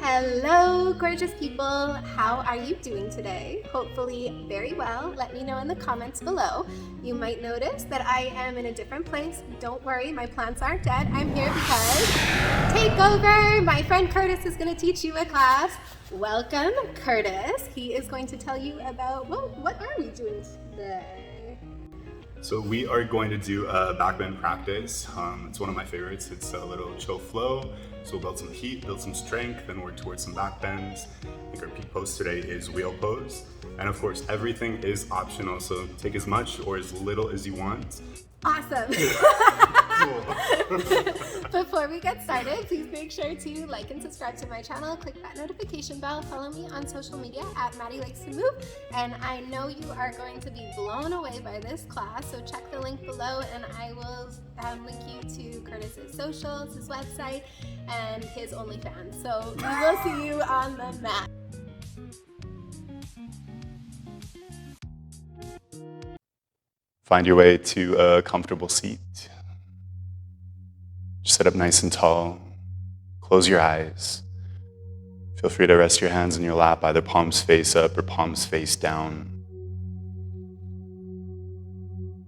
Hello, gorgeous people. How are you doing today? Hopefully very well. Let me know in the comments below. You might notice that I am in a different place. Don't worry, my plants aren't dead. I'm here because TAKEOVER! My friend Curtis is going to teach you a class. Welcome, Curtis. He is going to tell you about, well, what are we doing today? So we are going to do a backbend practice. It's one of my favorites. It's a little chill flow. So we'll build some heat, build some strength, and work towards some backbends. I think our peak pose today is wheel pose. And of course, everything is optional. So take as much or as little as you want. Awesome. Before we get started, please make sure to like and subscribe to my channel, click that notification bell, follow me on social media at Madilikestomove, and I know you are going to be blown away by this class, so check the link below and I will link you to Curtis's socials, his website, and his OnlyFans. So we will see you on the mat. Find your way to a comfortable seat. Just sit up nice and tall. Close your eyes. Feel free to rest your hands in your lap, either palms face up or palms face down.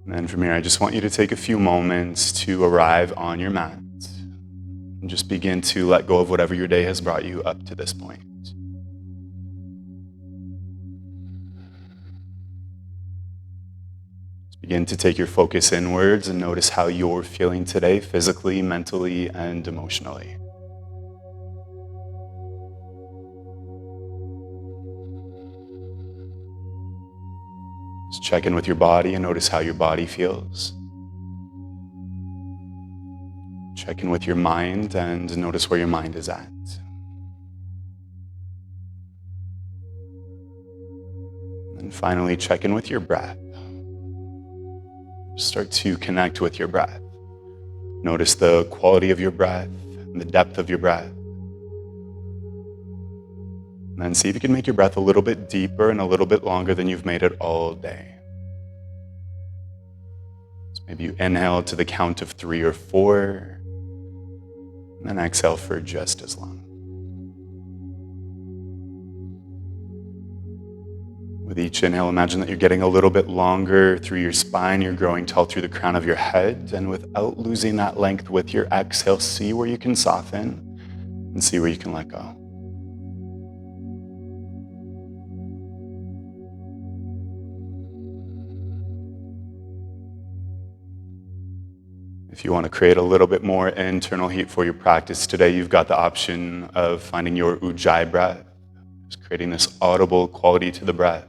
And then from here, I just want you to take a few moments to arrive on your mat and just begin to let go of whatever your day has brought you up to this point. Begin to take your focus inwards and notice how you're feeling today, physically, mentally, and emotionally. Just check in with your body and notice how your body feels. Check in with your mind and notice where your mind is at. And finally, check in with your breath. Start to connect with your breath. Notice the quality of your breath and the depth of your breath. And then see if you can make your breath a little bit deeper and a little bit longer than you've made it all day. So maybe you inhale to the count of 3 or 4, and then exhale for just as long. With each inhale, imagine that you're getting a little bit longer through your spine. You're growing tall through the crown of your head. And without losing that length with your exhale, see where you can soften and see where you can let go. If you want to create a little bit more internal heat for your practice today, you've got the option of finding your ujjayi breath. Just creating this audible quality to the breath.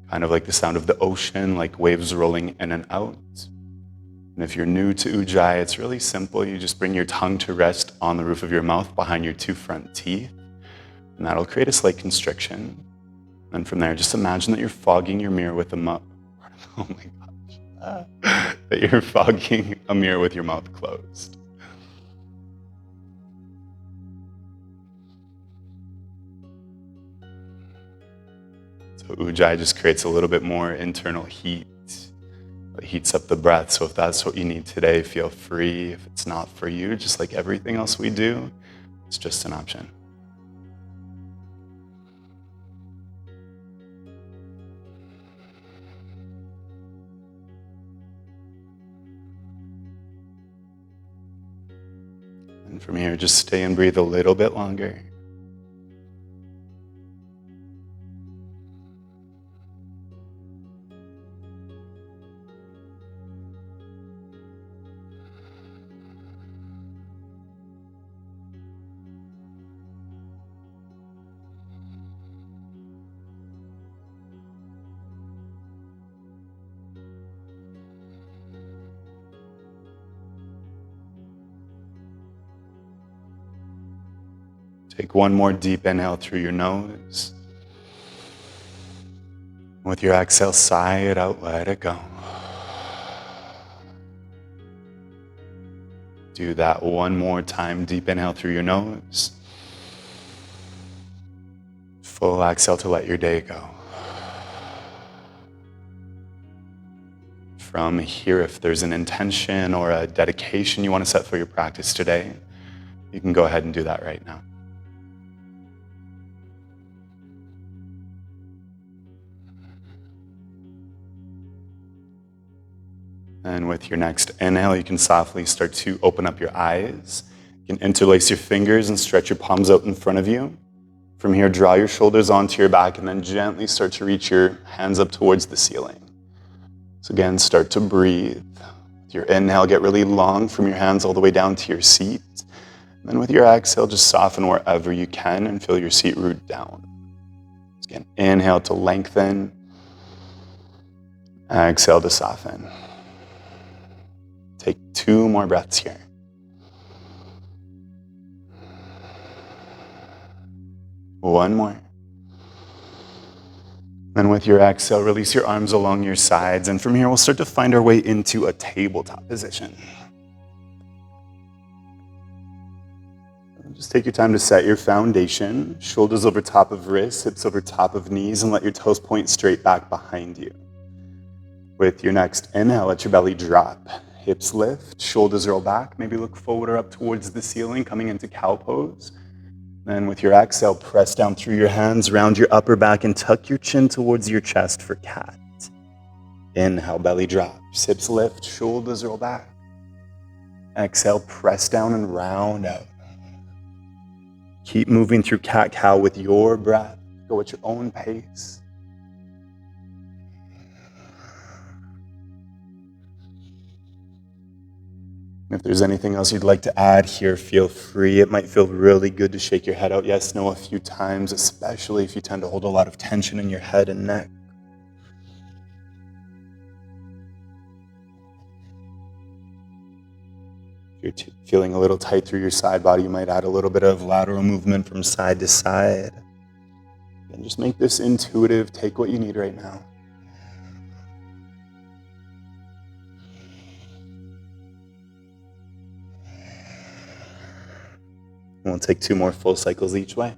Kind of like the sound of the ocean, like waves rolling in and out. And if you're new to ujjayi, it's really simple. You just bring your tongue to rest on the roof of your mouth behind your 2 front teeth. And that'll create a slight constriction. And from there, just imagine that you're fogging your mirror with a mouth. Oh my gosh. That you're fogging a mirror with your mouth closed. So ujjayi just creates a little bit more internal heat. It heats up the breath. So if that's what you need today, feel free. If it's not for you, just like everything else we do, it's just an option. And from here, just stay and breathe a little bit longer. Take one more deep inhale through your nose. With your exhale, sigh it out, let it go. Do that one more time. Deep inhale through your nose. Full exhale to let your day go. From here, if there's an intention or a dedication you want to set for your practice today, you can go ahead and do that right now. And with your next inhale, you can softly start to open up your eyes. You can interlace your fingers and stretch your palms out in front of you. From here, draw your shoulders onto your back and then gently start to reach your hands up towards the ceiling. So again, start to breathe. With your inhale, get really long from your hands all the way down to your seat. And then with your exhale, just soften wherever you can and feel your seat root down. So again, inhale to lengthen. Exhale to soften. Take 2 more breaths here. One more. Then with your exhale, release your arms along your sides. And from here, we'll start to find our way into a tabletop position. Just take your time to set your foundation. Shoulders over top of wrists, hips over top of knees, and let your toes point straight back behind you. With your next inhale, let your belly drop. Hips lift, shoulders roll back. Maybe look forward or up towards the ceiling, coming into cow pose. Then with your exhale, press down through your hands, round your upper back, and tuck your chin towards your chest for cat. Inhale, belly drops, hips lift, shoulders roll back. Exhale, press down and round out. Keep moving through cat-cow with your breath. Go at your own pace. If there's anything else you'd like to add here, feel free. It might feel really good to shake your head out yes, no a few times, especially if you tend to hold a lot of tension in your head and neck. If you're feeling a little tight through your side body, you might add a little bit of lateral movement from side to side. And just make this intuitive. Take what you need right now. We'll take 2 more full cycles each way.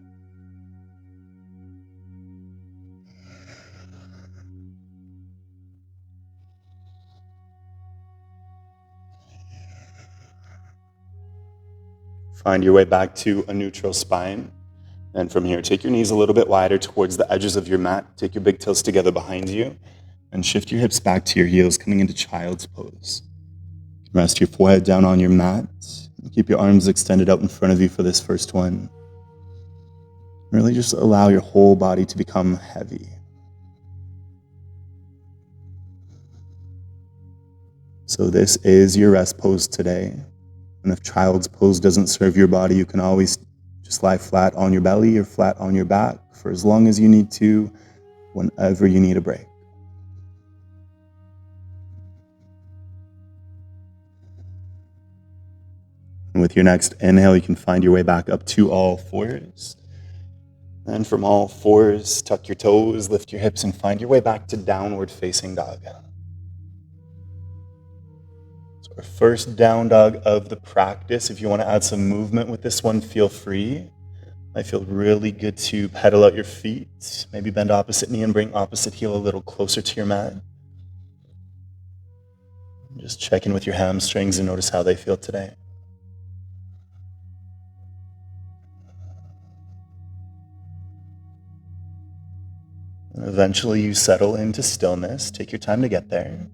Find your way back to a neutral spine. And from here, take your knees a little bit wider towards the edges of your mat. Take your big toes together behind you. And shift your hips back to your heels, coming into child's pose. Rest your forehead down on your mat. Keep your arms extended out in front of you for this first one. Really just allow your whole body to become heavy. So this is your rest pose today. And if child's pose doesn't serve your body, you can always just lie flat on your belly or flat on your back for as long as you need to, whenever you need a break. And with your next inhale, you can find your way back up to all fours. And from all fours, tuck your toes, lift your hips, and find your way back to downward facing dog. So our first down dog of the practice. If you want to add some movement with this one, feel free. I feel really good to pedal out your feet. Maybe bend opposite knee and bring opposite heel a little closer to your mat. Just check in with your hamstrings and notice how they feel today. Eventually you settle into stillness. Take your time to get there.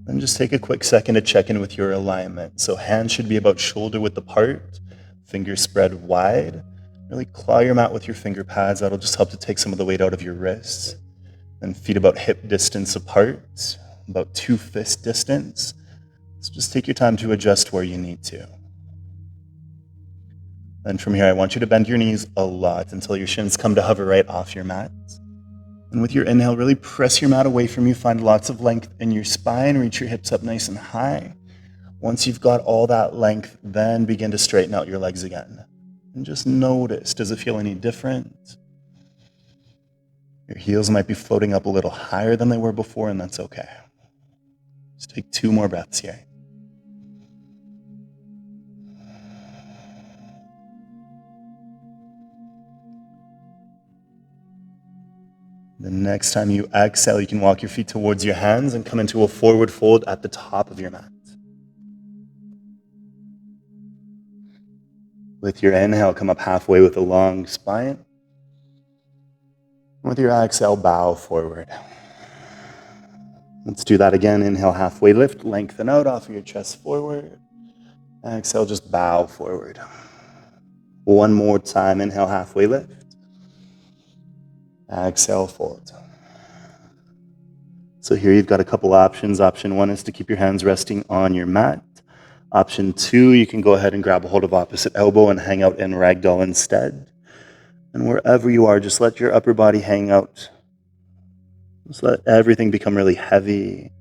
Then just take a quick second to check in with your alignment. So hands should be about shoulder width apart, fingers spread wide. Really claw your mat with your finger pads. That'll just help to take some of the weight out of your wrists. Then feet about hip distance apart, about 2 fist distance. So just take your time to adjust where you need to. Then from here, I want you to bend your knees a lot until your shins come to hover right off your mat. And with your inhale, really press your mat away from you. Find lots of length in your spine. Reach your hips up nice and high. Once you've got all that length, then begin to straighten out your legs again. And just notice, does it feel any different? Your heels might be floating up a little higher than they were before, and that's okay. Just take 2 more breaths here. The next time you exhale, you can walk your feet towards your hands and come into a forward fold at the top of your mat. With your inhale, come up halfway with a long spine. With your exhale, bow forward. Let's do that again. Inhale, halfway lift, lengthen out off of your chest forward. Exhale, just bow forward. One more time, inhale, halfway lift. Exhale, fold. So here you've got a couple options. Option one is to keep your hands resting on your mat. Option two, you can go ahead and grab a hold of opposite elbow and hang out in ragdoll instead. And wherever you are, just let your upper body hang out. Just let everything become really heavy.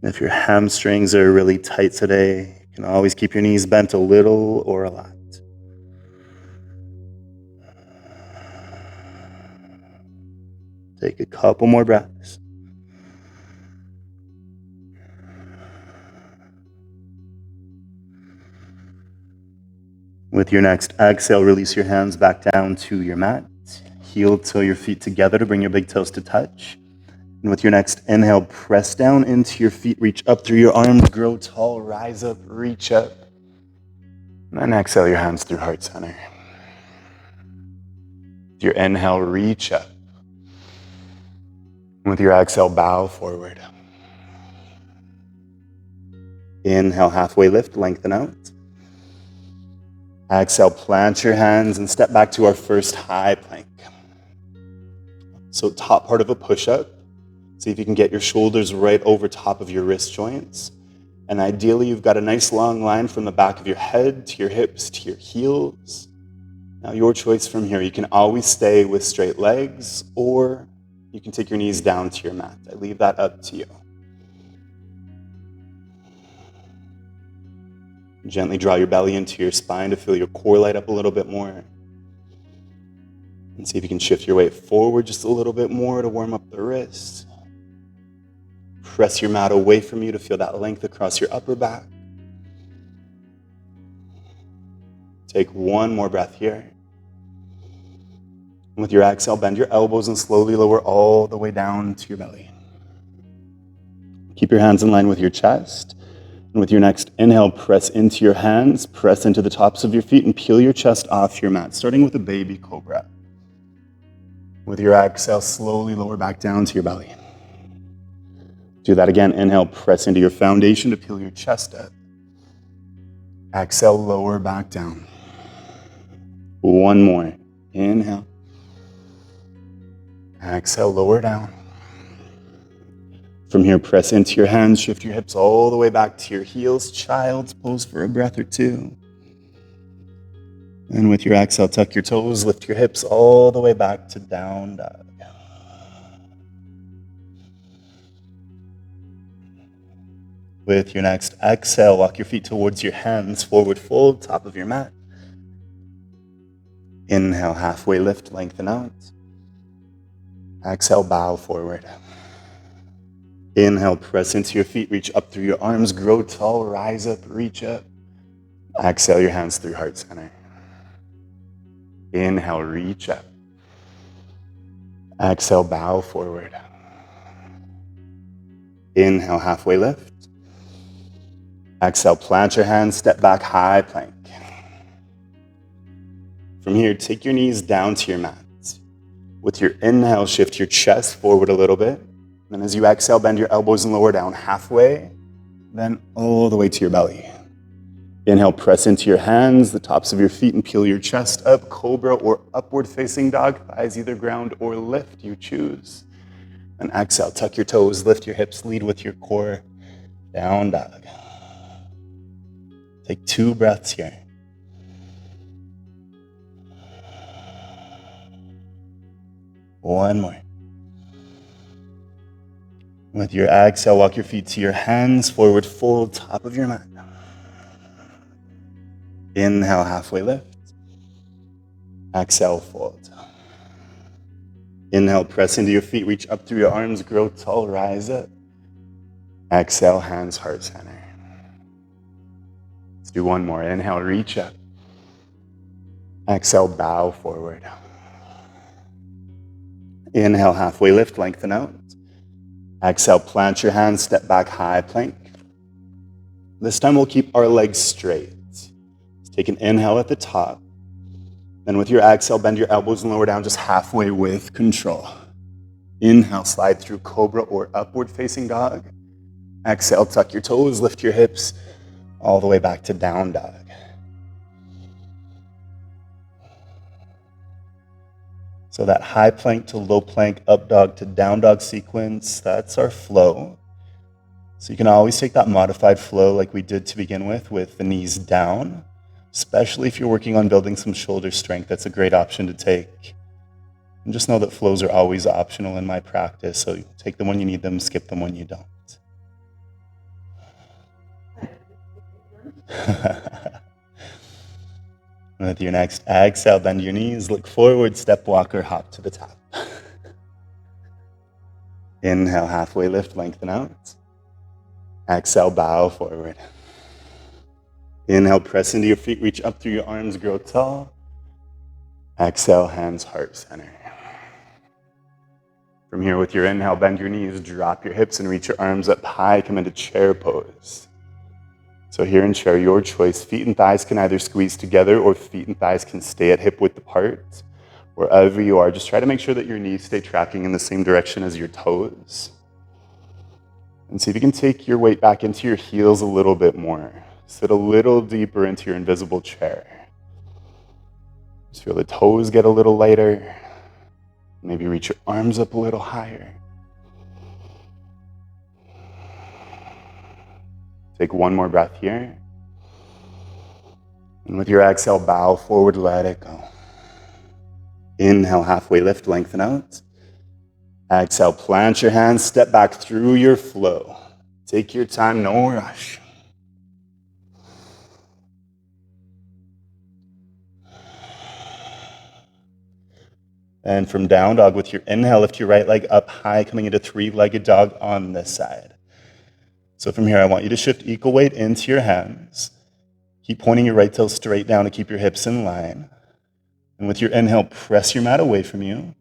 And if your hamstrings are really tight today, you can always keep your knees bent a little or a lot. Take a couple more breaths. With your next exhale, release your hands back down to your mat. Heel toe your feet together to bring your big toes to touch. And with your next inhale, press down into your feet, reach up through your arms, grow tall, rise up, reach up. And then exhale your hands through heart center. With your inhale, reach up. And with your exhale, bow forward. Inhale, halfway lift, lengthen out. Exhale, plant your hands and step back to our first high plank. So top part of a push-up. See if you can get your shoulders right over top of your wrist joints. And ideally, you've got a nice long line from the back of your head to your hips to your heels. Now, your choice from here. You can always stay with straight legs, or you can take your knees down to your mat. I leave that up to you. Gently draw your belly into your spine to feel your core light up a little bit more. And see if you can shift your weight forward just a little bit more to warm up the wrists. Press your mat away from you to feel that length across your upper back. Take one more breath here. And with your exhale, bend your elbows and slowly lower all the way down to your belly. Keep your hands in line with your chest. And with your next inhale, press into your hands, press into the tops of your feet, and peel your chest off your mat, starting with a baby cobra. With your exhale, slowly lower back down to your belly. Do that again. Inhale, press into your foundation to peel your chest up. Exhale, lower back down. One more. Inhale. Exhale, lower down. From here, press into your hands, shift your hips all the way back to your heels. Child's pose for a breath or two. And with your exhale, tuck your toes, lift your hips all the way back to down dog. With your next exhale, walk your feet towards your hands, forward fold, top of your mat. Inhale, halfway lift, lengthen out. Exhale, bow forward. Inhale, press into your feet, reach up through your arms, grow tall, rise up, reach up. Exhale your hands through heart center. Inhale, reach up. Exhale, bow forward. Inhale, halfway lift. Exhale, plant your hands, step back, high plank. From here, take your knees down to your mat. With your inhale, shift your chest forward a little bit. Then as you exhale, bend your elbows and lower down halfway, then all the way to your belly. Inhale, press into your hands, the tops of your feet, and peel your chest up, cobra or upward facing dog, thighs either ground or lift, you choose. And exhale, tuck your toes, lift your hips, lead with your core, down dog. Take 2 breaths here. One more. With your exhale, walk your feet to your hands, forward fold, top of your mat. Inhale, halfway lift. Exhale, fold. Inhale, press into your feet, reach up through your arms, grow tall, rise up. Exhale, hands, heart center. Let's do one more. Inhale, reach up. Exhale, bow forward. Inhale, halfway lift, lengthen out. Exhale, plant your hands, step back, high plank. This time we'll keep our legs straight. Let's take an inhale at the top. Then with your exhale, bend your elbows and lower down just halfway with control. Inhale, slide through cobra or upward facing dog. Exhale, tuck your toes, lift your hips all the way back to down dog. So that high plank to low plank, up dog to down dog sequence, that's our flow. So you can always take that modified flow like we did to begin with the knees down, especially if you're working on building some shoulder strength. That's a great option to take. And just know that flows are always optional in my practice, so take them when you need them, skip them when you don't. With your next exhale, bend your knees, look forward, step walker, hop to the top. Inhale, halfway lift, lengthen out. Exhale, bow forward. Inhale, press into your feet, reach up through your arms, grow tall. Exhale, hands, heart center. From here, with your inhale, bend your knees, drop your hips, and reach your arms up high, come into chair pose. So here in chair, your choice. Feet and thighs can either squeeze together or feet and thighs can stay at hip width apart. Wherever you are, just try to make sure that your knees stay tracking in the same direction as your toes. And see if you can take your weight back into your heels a little bit more. Sit a little deeper into your invisible chair. Just feel the toes get a little lighter. Maybe reach your arms up a little higher. Take one more breath here. And with your exhale, bow forward, let it go. Inhale, halfway lift, lengthen out. Exhale, plant your hands, step back through your flow. Take your time, no rush. And from down dog, with your inhale, lift your right leg up high, coming into three-legged dog on this side. So from here, I want you to shift equal weight into your hands. Keep pointing your right toe straight down to keep your hips in line. And with your inhale, press your mat away from you.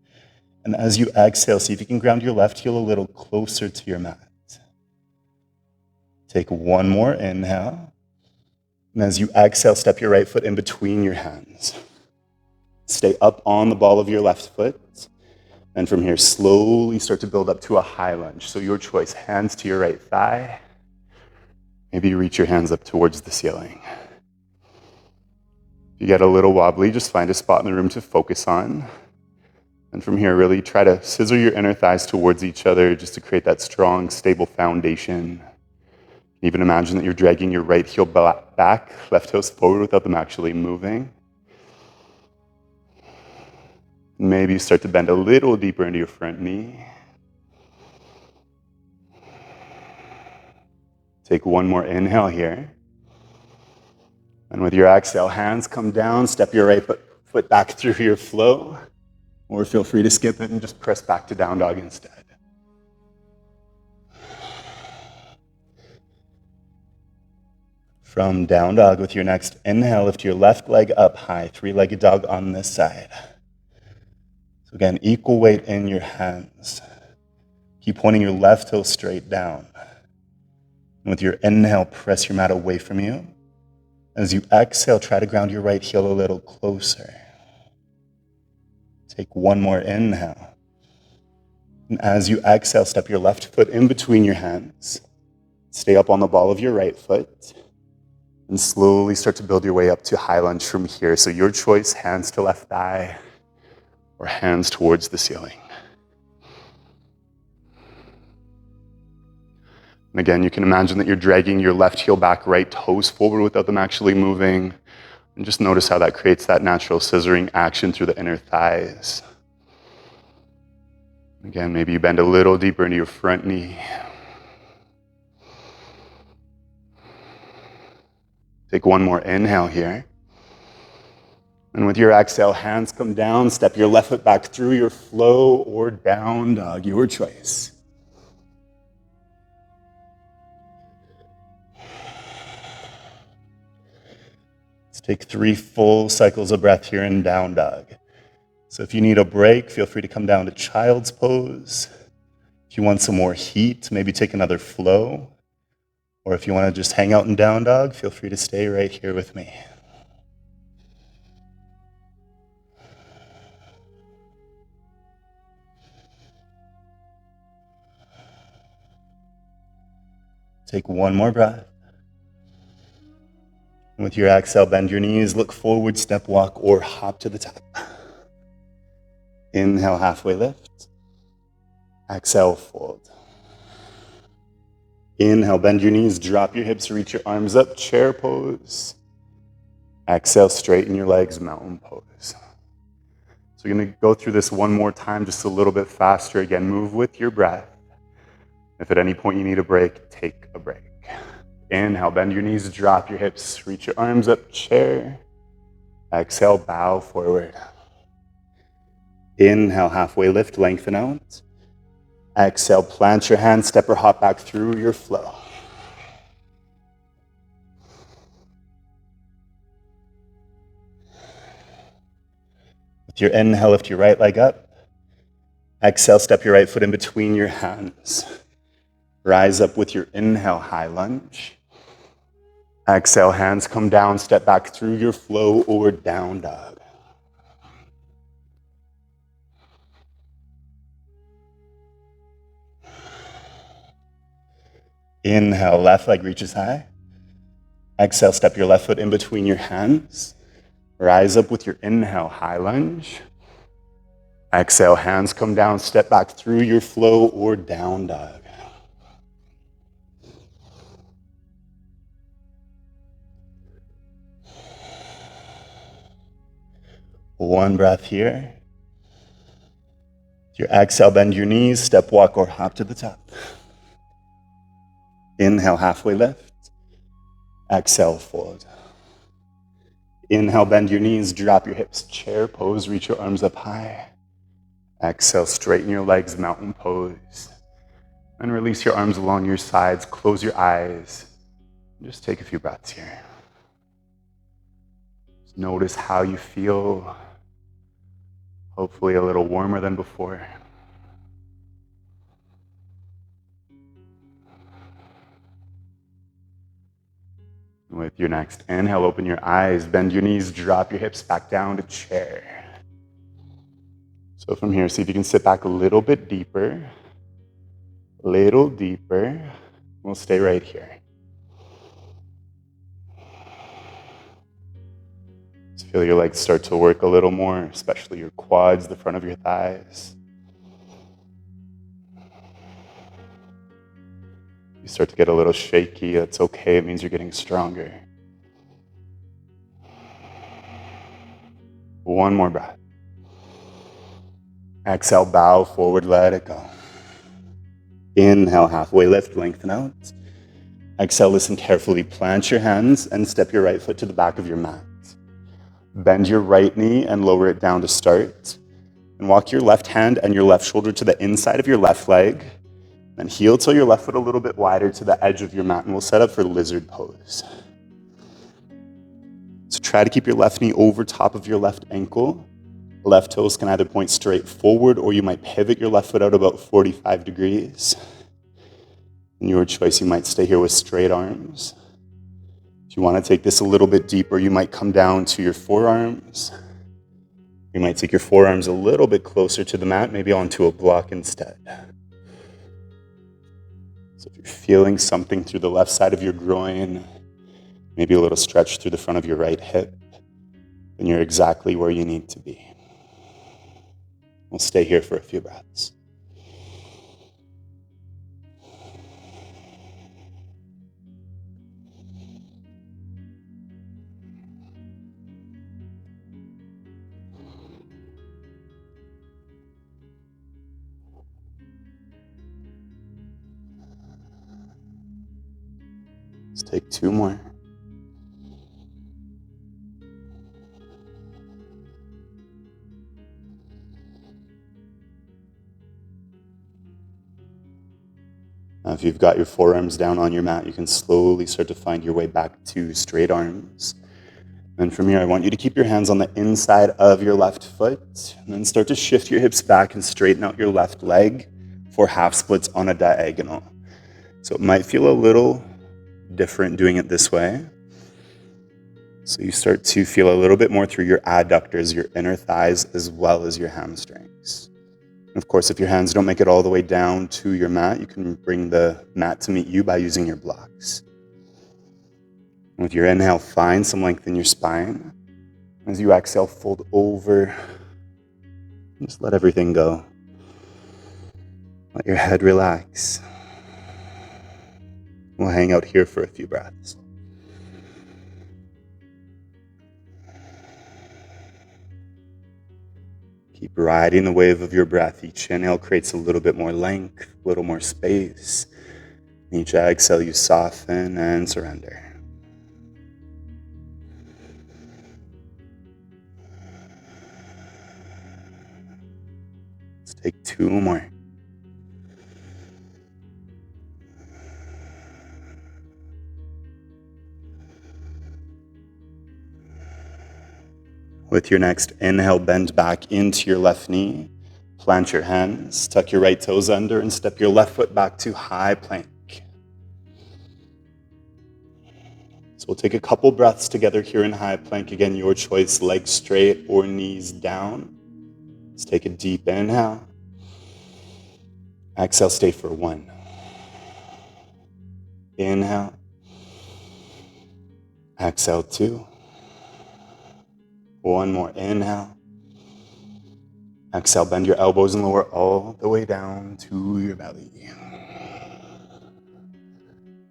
And as you exhale, see if you can ground your left heel a little closer to your mat. Take one more inhale. And as you exhale, step your right foot in between your hands. Stay up on the ball of your left foot. And from here, slowly start to build up to a high lunge. So your choice, hands to your right thigh. Maybe you reach your hands up towards the ceiling. If you get a little wobbly, just find a spot in the room to focus on. And from here, really try to scissor your inner thighs towards each other just to create that strong, stable foundation. Even imagine that you're dragging your right heel back, left toes forward without them actually moving. Maybe you start to bend a little deeper into your front knee. Take one more inhale here. And with your exhale, hands come down, step your right foot back through your flow, or feel free to skip it and just press back to down dog instead. From down dog, with your next inhale, lift your left leg up high, three-legged dog on this side. So again, equal weight in your hands. Keep pointing your left toe straight down. And with your inhale, press your mat away from you. As you exhale, try to ground your right heel a little closer. Take one more inhale. And as you exhale, step your left foot in between your hands. Stay up on the ball of your right foot. And slowly start to build your way up to high lunge from here. So your choice, hands to left thigh, or hands towards the ceiling. And again, you can imagine that you're dragging your left heel back, right toes forward without them actually moving. And just notice how that creates that natural scissoring action through the inner thighs. Again, maybe you bend a little deeper into your front knee. Take one more inhale here. And with your exhale, hands come down, step your left foot back through your flow or down dog, your choice. Let's take 3 full cycles of breath here in down dog. So if you need a break, feel free to come down to child's pose. If you want some more heat, maybe take another flow. Or if you want to just hang out in down dog, feel free to stay right here with me. Take one more breath. And with your exhale, bend your knees, look forward, step, walk, or hop to the top. Inhale, halfway lift. Exhale, fold. Inhale, bend your knees, drop your hips, reach your arms up, chair pose. Exhale, straighten your legs, mountain pose. So we're going to go through this one more time, just a little bit faster. Again, move with your breath. If at any point you need a break, take a break. Inhale, bend your knees, drop your hips, reach your arms up, chair. Exhale, bow forward. Inhale, halfway lift, lengthen out. Exhale, plant your hands, step or hop back through your flow. With your inhale, lift your right leg up. Exhale, step your right foot in between your hands. Rise up with your inhale, high lunge. Exhale, hands come down, step back through your flow or down dog. Inhale, left leg reaches high. Exhale, step your left foot in between your hands. Rise up with your inhale, high lunge. Exhale, hands come down, step back through your flow or down dog. One breath here. Your exhale, bend your knees, step, walk, or hop to the top. Inhale, halfway lift. Exhale, fold. Inhale, bend your knees, drop your hips, chair pose, reach your arms up high. Exhale, straighten your legs, mountain pose. And release your arms along your sides, close your eyes. Just take a few breaths here. Just notice how you feel. Hopefully a little warmer than before. With your next inhale, open your eyes, bend your knees, drop your hips back down to chair. So from here, see if you can sit back a little bit deeper. Little deeper. We'll stay right here. Just feel your legs start to work a little more, especially your quads, the front of your thighs. You start to get a little shaky, that's okay, it means you're getting stronger. One more breath. Exhale, bow forward, let it go. Inhale, halfway lift, lengthen out. Exhale, listen carefully, plant your hands and step your right foot to the back of your mat. Bend your right knee and lower it down to start. And walk your left hand and your left shoulder to the inside of your left leg. Then heel till your left foot a little bit wider to the edge of your mat, and we'll set up for lizard pose. So try to keep your left knee over top of your left ankle. Left toes can either point straight forward, or you might pivot your left foot out about 45 degrees. In your choice, you might stay here with straight arms. If you want to take this a little bit deeper, you might come down to your forearms. You might take your forearms a little bit closer to the mat, maybe onto a block instead. So if you're feeling something through the left side of your groin, maybe a little stretch through the front of your right hip, then you're exactly where you need to be. We'll stay here for a few breaths. Let's take two more. Now, if you've got your forearms down on your mat, you can slowly start to find your way back to straight arms. And from here, I want you to keep your hands on the inside of your left foot, and then start to shift your hips back and straighten out your left leg for half splits on a diagonal. So it might feel a little different doing it this way. So you start to feel a little bit more through your adductors, your inner thighs, as well as your hamstrings. Of course, if your hands don't make it all the way down to your mat, you can bring the mat to meet you by using your blocks. With your inhale, find some length in your spine. As you exhale, fold over. Just let everything go. Let your head relax. We'll hang out here for a few breaths. Keep riding the wave of your breath. Each inhale creates a little bit more length, a little more space. Each exhale, you soften and surrender. Let's take 2 more. With your next inhale, bend back into your left knee. Plant your hands, tuck your right toes under, and step your left foot back to high plank. So we'll take a couple breaths together here in high plank. Again, your choice, legs straight or knees down. Let's take a deep inhale. Exhale, stay for 1. Inhale. Exhale, 2. 1 more, inhale. Exhale, bend your elbows and lower all the way down to your belly.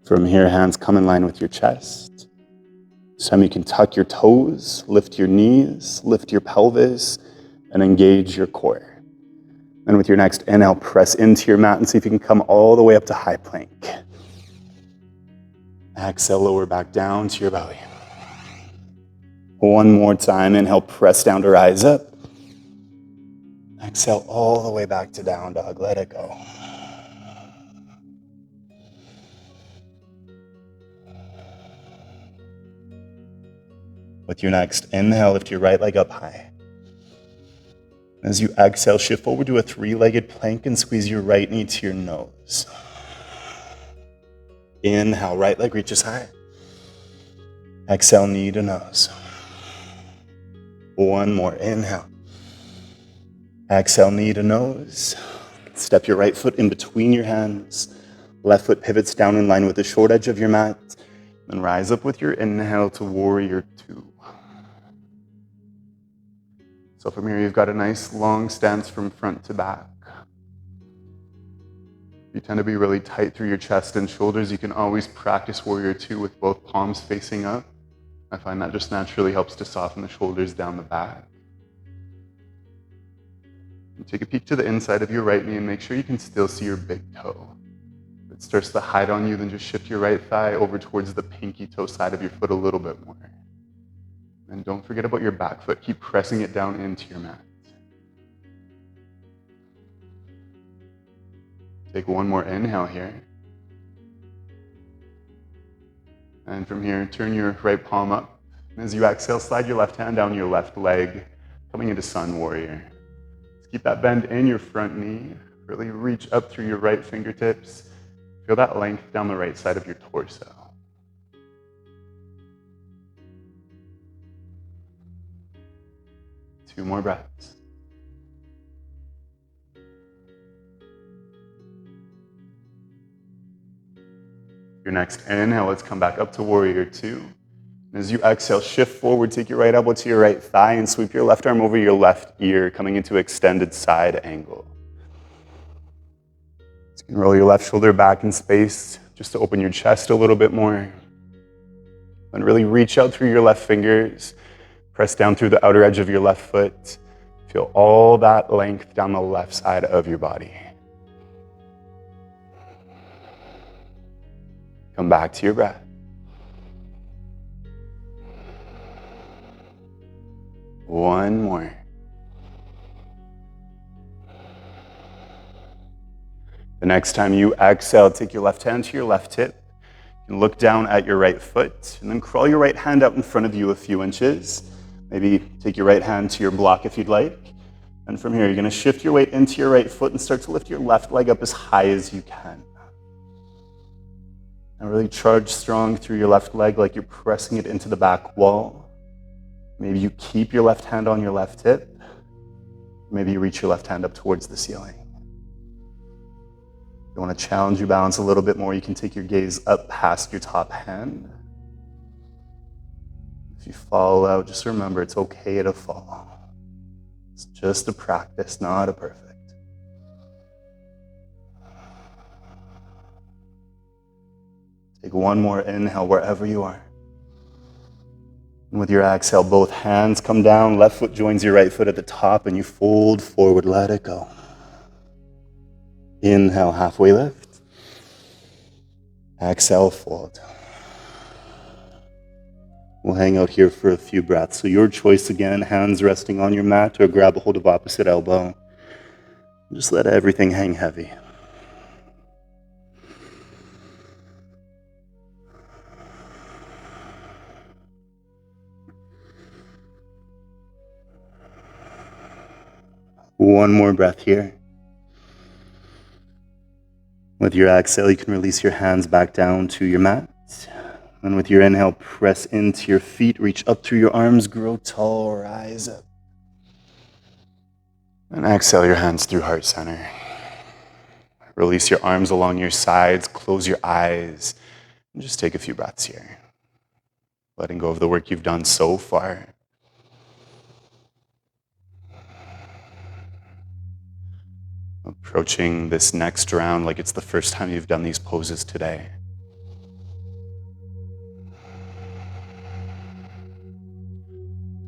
From here, hands come in line with your chest. This time you can tuck your toes, lift your knees, lift your pelvis, and engage your core. And with your next inhale, press into your mat and see if you can come all the way up to high plank. Exhale, lower back down to your belly. 1 more time, inhale, press down to rise up. Exhale all the way back to down dog, let it go. With your next inhale, lift your right leg up high. As you exhale, shift forward to a 3-legged plank and squeeze your right knee to your nose. Inhale, right leg reaches high. Exhale, knee to nose. 1 more, inhale. Exhale, knee to nose. Step your right foot in between your hands. Left foot pivots down in line with the short edge of your mat. Then rise up with your inhale to warrior 2. So from here, you've got a nice long stance from front to back. If you tend to be really tight through your chest and shoulders, you can always practice warrior 2 with both palms facing up. I find that just naturally helps to soften the shoulders down the back. And take a peek to the inside of your right knee and make sure you can still see your big toe. If it starts to hide on you, then just shift your right thigh over towards the pinky toe side of your foot a little bit more. And don't forget about your back foot. Keep pressing it down into your mat. Take 1 more inhale here. And from here, turn your right palm up. And as you exhale, slide your left hand down your left leg, coming into sun warrior. Just keep that bend in your front knee. Really reach up through your right fingertips. Feel that length down the right side of your torso. Two more breaths. Your next inhale, let's come back up to warrior 2. And as you exhale, shift forward, take your right elbow to your right thigh and sweep your left arm over your left ear, coming into extended side angle. You can roll your left shoulder back in space just to open your chest a little bit more. And really reach out through your left fingers, press down through the outer edge of your left foot. Feel all that length down the left side of your body. Come back to your breath. One more. The next time you exhale, take your left hand to your left hip and look down at your right foot, and then crawl your right hand out in front of you a few inches. Maybe take your right hand to your block if you'd like. And from here, you're going to shift your weight into your right foot and start to lift your left leg up as high as you can. And really charge strong through your left leg like you're pressing it into the back wall. Maybe you keep your left hand on your left hip. Maybe you reach your left hand up towards the ceiling. If you want to challenge your balance a little bit more, you can take your gaze up past your top hand. If you fall out, just remember it's okay to fall. It's just a practice, not a perfect. Take one more inhale wherever you are. And with your exhale, both hands come down, left foot joins your right foot at the top, and you fold forward, let it go. Inhale, halfway lift. Exhale, fold. We'll hang out here for a few breaths. So your choice again, hands resting on your mat or grab a hold of opposite elbow. Just let everything hang heavy. One more breath here. With your exhale, you can release your hands back down to your mat. And with your inhale, press into your feet, reach up through your arms, grow tall, rise up. And exhale your hands through heart center. Release your arms along your sides, close your eyes, and just take a few breaths here. Letting go of the work you've done so far. Approaching this next round like it's the first time you've done these poses today.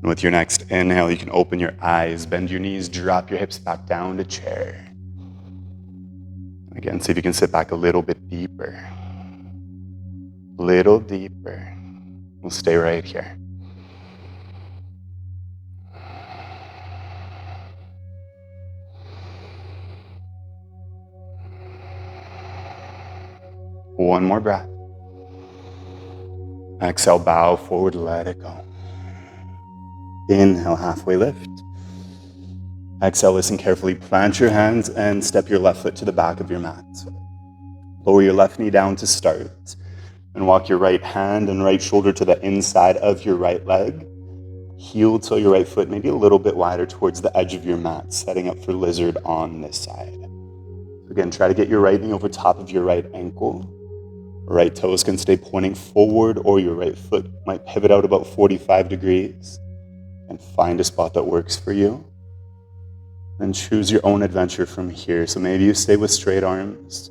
And with your next inhale, you can open your eyes, bend your knees, drop your hips back down to chair. Again, see if you can sit back a little bit deeper. Little deeper. We'll stay right here. One more breath. Exhale, bow forward, let it go. Inhale, halfway lift. Exhale, listen carefully. Plant your hands and step your left foot to the back of your mat. Lower your left knee down to start. And walk your right hand and right shoulder to the inside of your right leg. Heel toe your right foot maybe a little bit wider towards the edge of your mat, setting up for lizard on this side. Again, try to get your right knee over top of your right ankle. Right toes can stay pointing forward, or your right foot might pivot out about 45 degrees. And find a spot that works for you. And choose your own adventure from here. So maybe you stay with straight arms.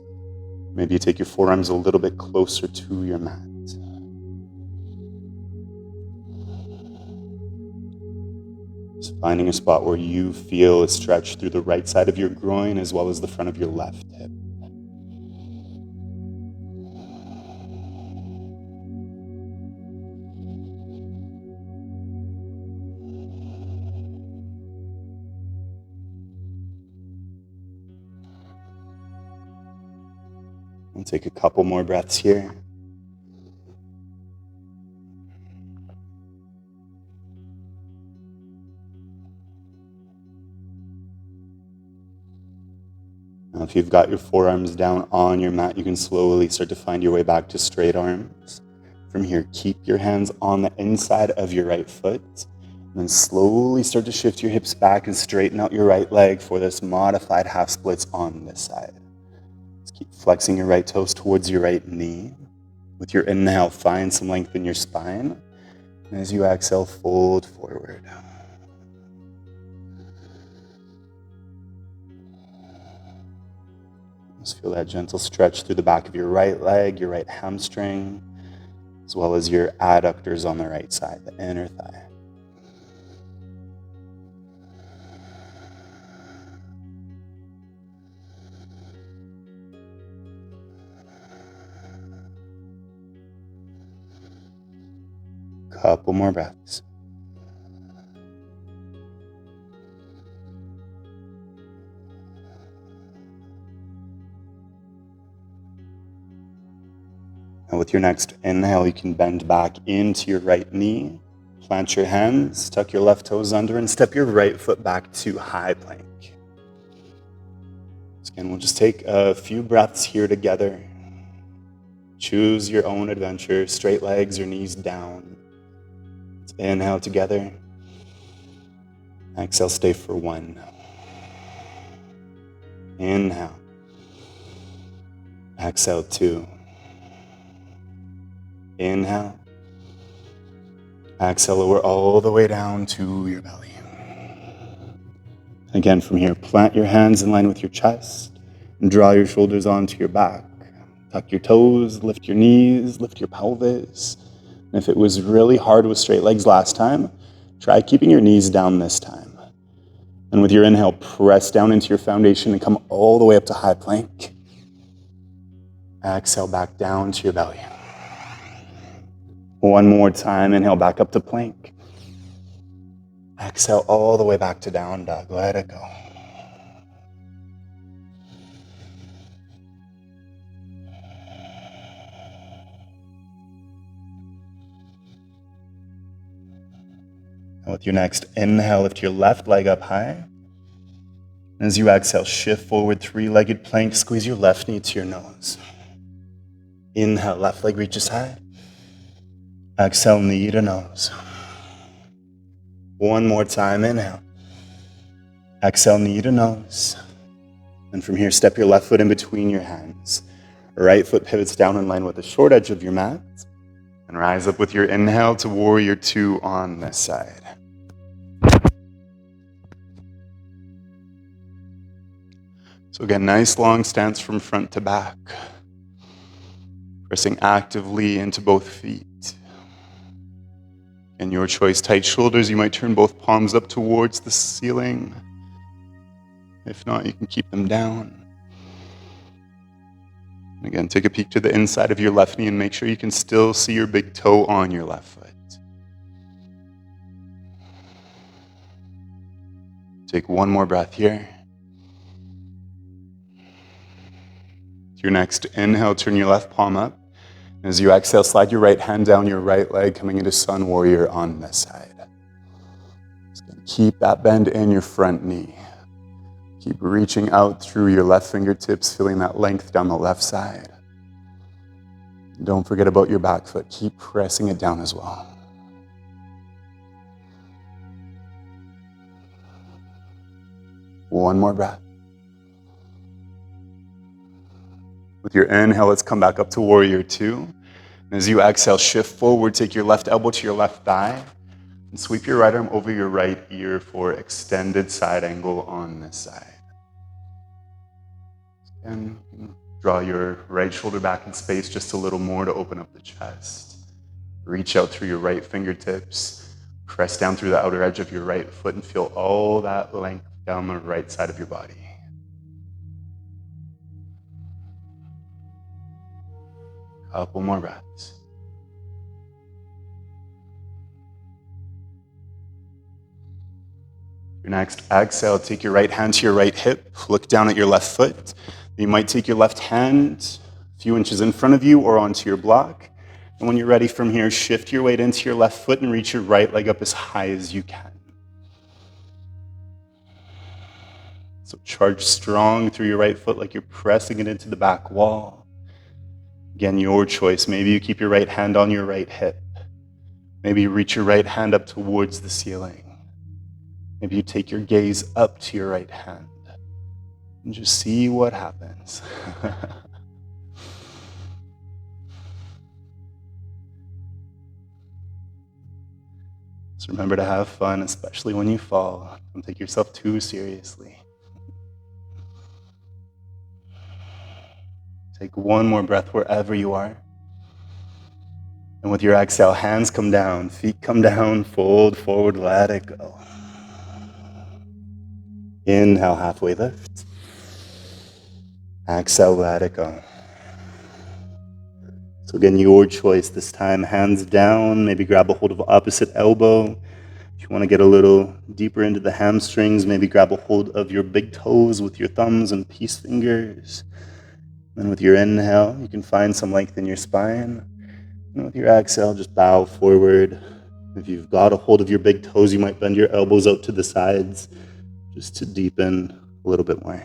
Maybe you take your forearms a little bit closer to your mat. Just finding a spot where you feel a stretch through the right side of your groin as well as the front of your left hip. And take a couple more breaths here. Now, if you've got your forearms down on your mat, you can slowly start to find your way back to straight arms. From here, keep your hands on the inside of your right foot. And then slowly start to shift your hips back and straighten out your right leg for this modified half splits on this side. Keep flexing your right toes towards your right knee. With your inhale, find some length in your spine. And as you exhale, fold forward. Just feel that gentle stretch through the back of your right leg, your right hamstring, as well as your adductors on the right side, the inner thigh. Couple more breaths. And with your next inhale, you can bend back into your right knee, plant your hands, tuck your left toes under, and step your right foot back to high plank. So again, we'll just take a few breaths here together. Choose your own adventure, straight legs or knees down. Inhale together. Exhale, stay for 1. Inhale. Exhale, 2. Inhale. Exhale, lower all the way down to your belly. Again, from here, plant your hands in line with your chest and draw your shoulders onto your back. Tuck your toes, lift your knees, lift your pelvis. And if it was really hard with straight legs last time, try keeping your knees down this time. And with your inhale, press down into your foundation and come all the way up to high plank. Exhale back down to your belly. One more time, inhale back up to plank. Exhale all the way back to down dog, let it go. And with your next inhale, lift your left leg up high. As you exhale, shift forward, 3-legged plank, squeeze your left knee to your nose. Inhale, left leg reaches high. Exhale, knee to nose. One more time, inhale. Exhale, knee to nose. And from here, step your left foot in between your hands. Right foot pivots down in line with the short edge of your mat. And rise up with your inhale to warrior 2 on this side. So again, nice long stance from front to back. Pressing actively into both feet. And your choice, tight shoulders, you might turn both palms up towards the ceiling. If not, you can keep them down. Again, take a peek to the inside of your left knee and make sure you can still see your big toe on your left foot. Take one more breath here. Your next inhale, turn your left palm up. As you exhale, slide your right hand down your right leg, coming into sun warrior on this side. Just gonna keep that bend in your front knee. Keep reaching out through your left fingertips, feeling that length down the left side. Don't forget about your back foot. Keep pressing it down as well. One more breath. With your inhale, let's come back up to warrior 2. As you exhale, shift forward, take your left elbow to your left thigh, and sweep your right arm over your right ear for extended side angle on this side. And draw your right shoulder back in space just a little more to open up the chest. Reach out through your right fingertips, press down through the outer edge of your right foot and feel all that length down the right side of your body. Couple more breaths. Your next exhale, take your right hand to your right hip, look down at your left foot. You might take your left hand a few inches in front of you or onto your block. And when you're ready from here, shift your weight into your left foot and reach your right leg up as high as you can. So charge strong through your right foot like you're pressing it into the back wall. Again, your choice. Maybe you keep your right hand on your right hip. Maybe you reach your right hand up towards the ceiling. Maybe you take your gaze up to your right hand and just see what happens. Just remember to have fun, especially when you fall. Don't take yourself too seriously. Take one more breath wherever you are. And with your exhale, hands come down, feet come down, fold forward, let it go. Inhale, halfway lift. Exhale, let it go. So again, your choice this time, hands down, maybe grab a hold of opposite elbow. If you want to get a little deeper into the hamstrings, maybe grab a hold of your big toes with your thumbs and peace fingers. And with your inhale, you can find some length in your spine. And with your exhale, just bow forward. If you've got a hold of your big toes, you might bend your elbows out to the sides just to deepen a little bit more.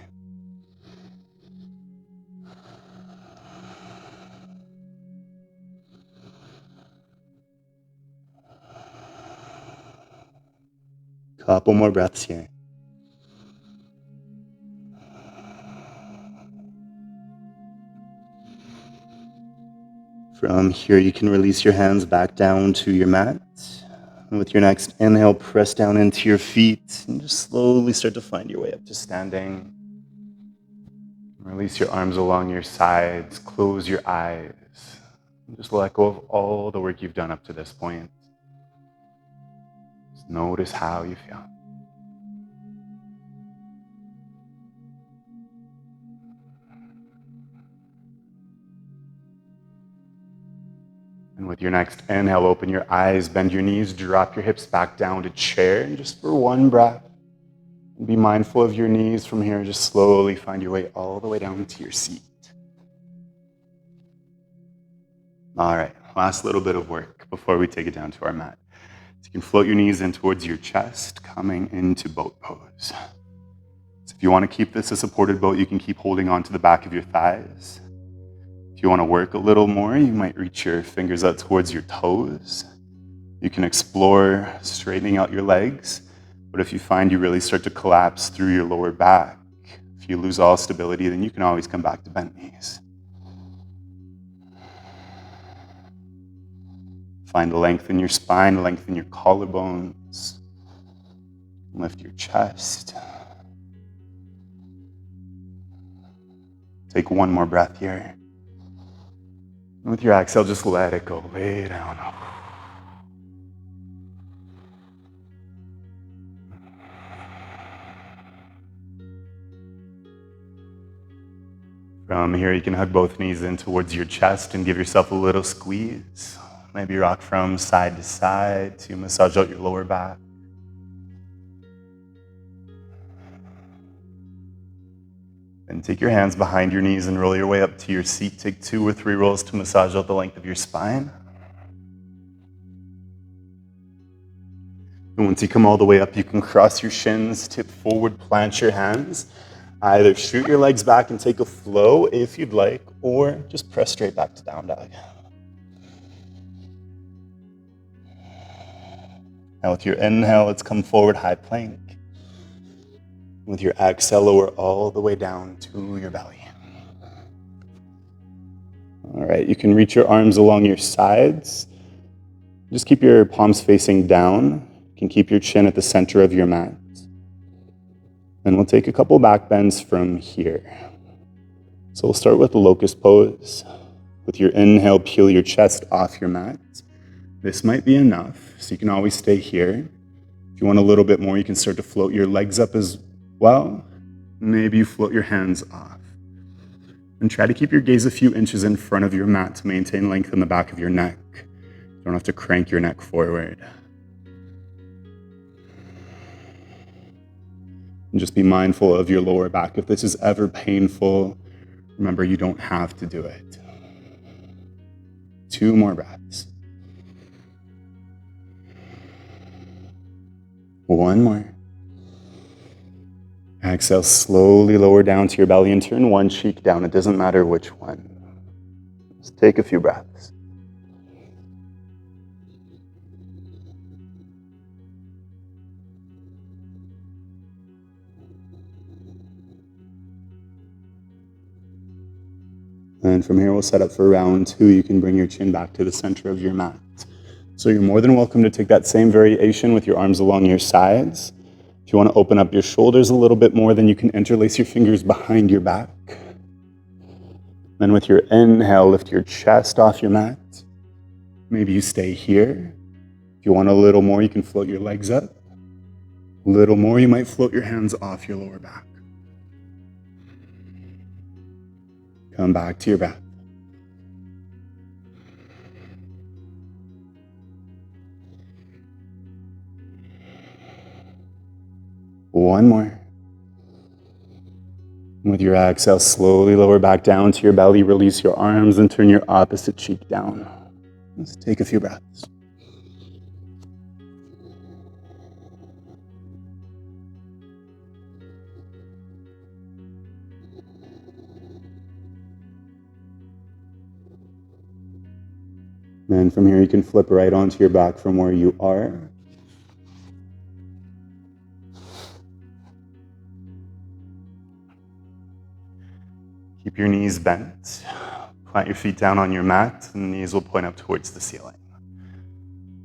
Couple more breaths here. From here, you can release your hands back down to your mat. And with your next inhale, press down into your feet and just slowly start to find your way up to standing. Release your arms along your sides, close your eyes. Just let go of all the work you've done up to this point. Just notice how you feel. And with your next inhale, open your eyes, bend your knees, drop your hips back down to chair, and just for one breath, be mindful of your knees from here. Just slowly find your way all the way down to your seat. All right, last little bit of work before we take it down to our mat. So you can float your knees in towards your chest, coming into boat pose. So if you want to keep this a supported boat, you can keep holding on to the back of your thighs. If you want to work a little more, you might reach your fingers out towards your toes. You can explore straightening out your legs, but if you find you really start to collapse through your lower back, if you lose all stability, then you can always come back to bent knees. Find length in your spine, length in your collarbones. Lift your chest. Take one more breath here. And with your exhale, just let it go. Lay down. From here, you can hug both knees in towards your chest and give yourself a little squeeze. Maybe rock from side to side to massage out your lower back. Then take your hands behind your knees and roll your way up to your seat. Take 2 or 3 rolls to massage out the length of your spine. And once you come all the way up, you can cross your shins, tip forward, plant your hands. Either shoot your legs back and take a flow if you'd like, or just press straight back to down dog. Now with your inhale, let's come forward, high plank. With your exhale, lower all the way down to your belly. All right, you can reach your arms along your sides. Just keep your palms facing down. You can keep your chin at the center of your mat. And we'll take a couple back bends from here. So we'll start with the locust pose. With your inhale, peel your chest off your mat. This might be enough, so you can always stay here. If you want a little bit more, you can start to float your legs up as well. Maybe you float your hands off. And try to keep your gaze a few inches in front of your mat to maintain length in the back of your neck. You don't have to crank your neck forward. And just be mindful of your lower back. If this is ever painful, remember you don't have to do it. 2 more breaths. 1 more. Exhale, slowly lower down to your belly and turn one cheek down. It doesn't matter which one. Just take a few breaths. And from here, we'll set up for round 2. You can bring your chin back to the center of your mat. So you're more than welcome to take that same variation with your arms along your sides. If you want to open up your shoulders a little bit more, then you can interlace your fingers behind your back. Then with your inhale, lift your chest off your mat. Maybe you stay here. If you want a little more, you can float your legs up. A little more, you might float your hands off your lower back. Come back to your breath. One more. With your exhale, slowly lower back down to your belly. Release your arms and turn your opposite cheek down. Let's take a few breaths. And from here, you can flip right onto your back from where you are. Keep your knees bent. Plant your feet down on your mat, and the knees will point up towards the ceiling.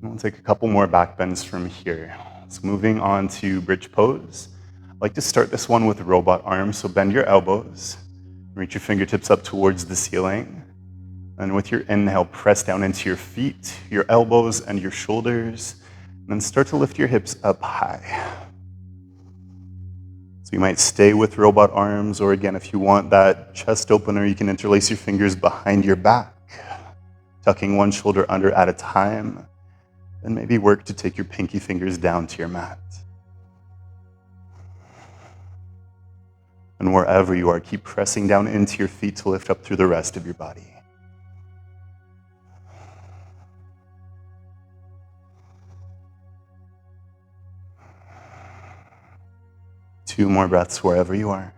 And we'll take a couple more back bends from here. So moving on to bridge pose. I like to start this one with robot arms, so bend your elbows, reach your fingertips up towards the ceiling, and with your inhale, press down into your feet, your elbows, and your shoulders, and then start to lift your hips up high. So you might stay with robot arms, or again, if you want that chest opener, you can interlace your fingers behind your back, tucking one shoulder under at a time, and maybe work to take your pinky fingers down to your mat. And wherever you are, keep pressing down into your feet to lift up through the rest of your body. Two more breaths wherever you are.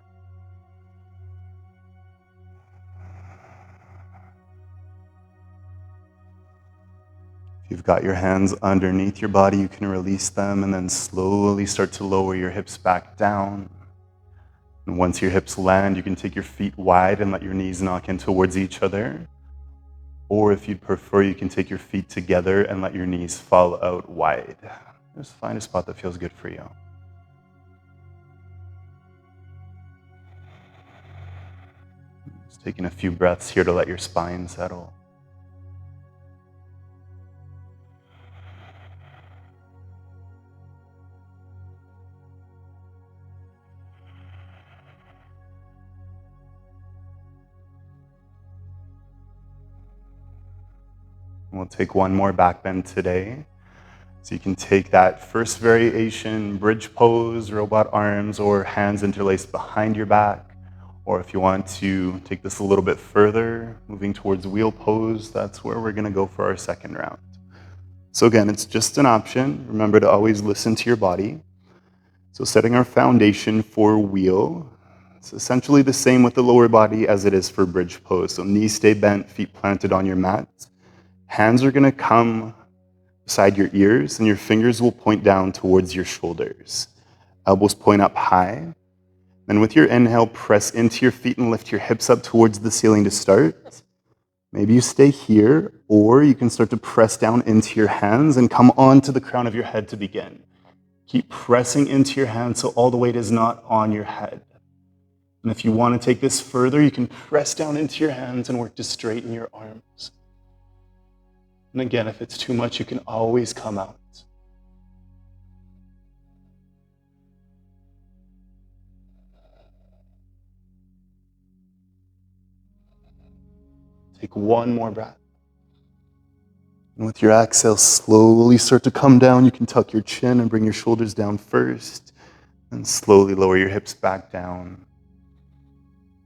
If you've got your hands underneath your body, you can release them and then slowly start to lower your hips back down. And once your hips land, you can take your feet wide and let your knees knock in towards each other. Or if you'd prefer, you can take your feet together and let your knees fall out wide. Just find a spot that feels good for you. Just taking a few breaths here to let your spine settle. We'll take one more back bend today. So you can take that first variation, bridge pose, robot arms, or hands interlaced behind your back. Or if you want to take this a little bit further, moving towards wheel pose, that's where we're gonna go for our second round. So again, it's just an option. Remember to always listen to your body. So setting our foundation for wheel, it's essentially the same with the lower body as it is for bridge pose. So knees stay bent, feet planted on your mat. Hands are gonna come beside your ears and your fingers will point down towards your shoulders. Elbows point up high. Then with your inhale, press into your feet and lift your hips up towards the ceiling to start. Maybe you stay here, or you can start to press down into your hands and come onto the crown of your head to begin. Keep pressing into your hands so all the weight is not on your head. And if you want to take this further, you can press down into your hands and work to straighten your arms. And again, if it's too much, you can always come out. Take one more breath. And with your exhale, slowly start to come down. You can tuck your chin and bring your shoulders down first, and slowly lower your hips back down.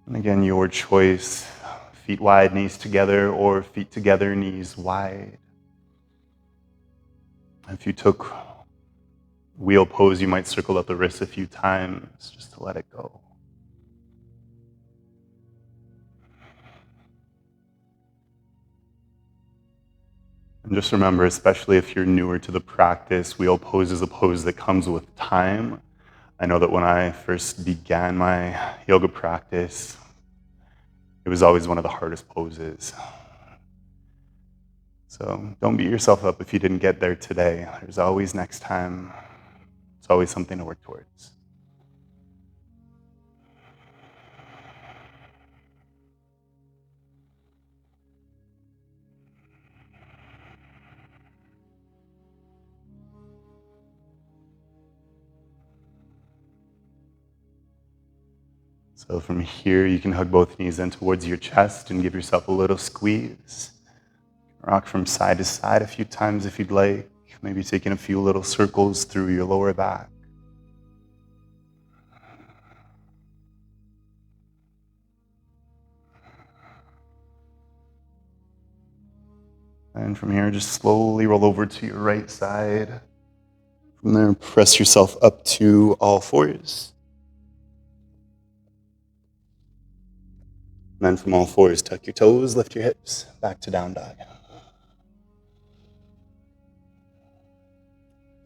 And again, your choice. Feet wide, knees together, or feet together, knees wide. If you took wheel pose, you might circle up the wrists a few times just to let it go. And just remember, especially if you're newer to the practice, wheel pose is a pose that comes with time. I know that when I first began my yoga practice, it was always one of the hardest poses. So don't beat yourself up if you didn't get there today. There's always next time. It's always something to work towards. So from here, you can hug both knees in towards your chest and give yourself a little squeeze. Rock from side to side a few times if you'd like, maybe taking a few little circles through your lower back. And from here, just slowly roll over to your right side. From there, press yourself up to all fours. And then from all fours, tuck your toes, lift your hips, back to down dog.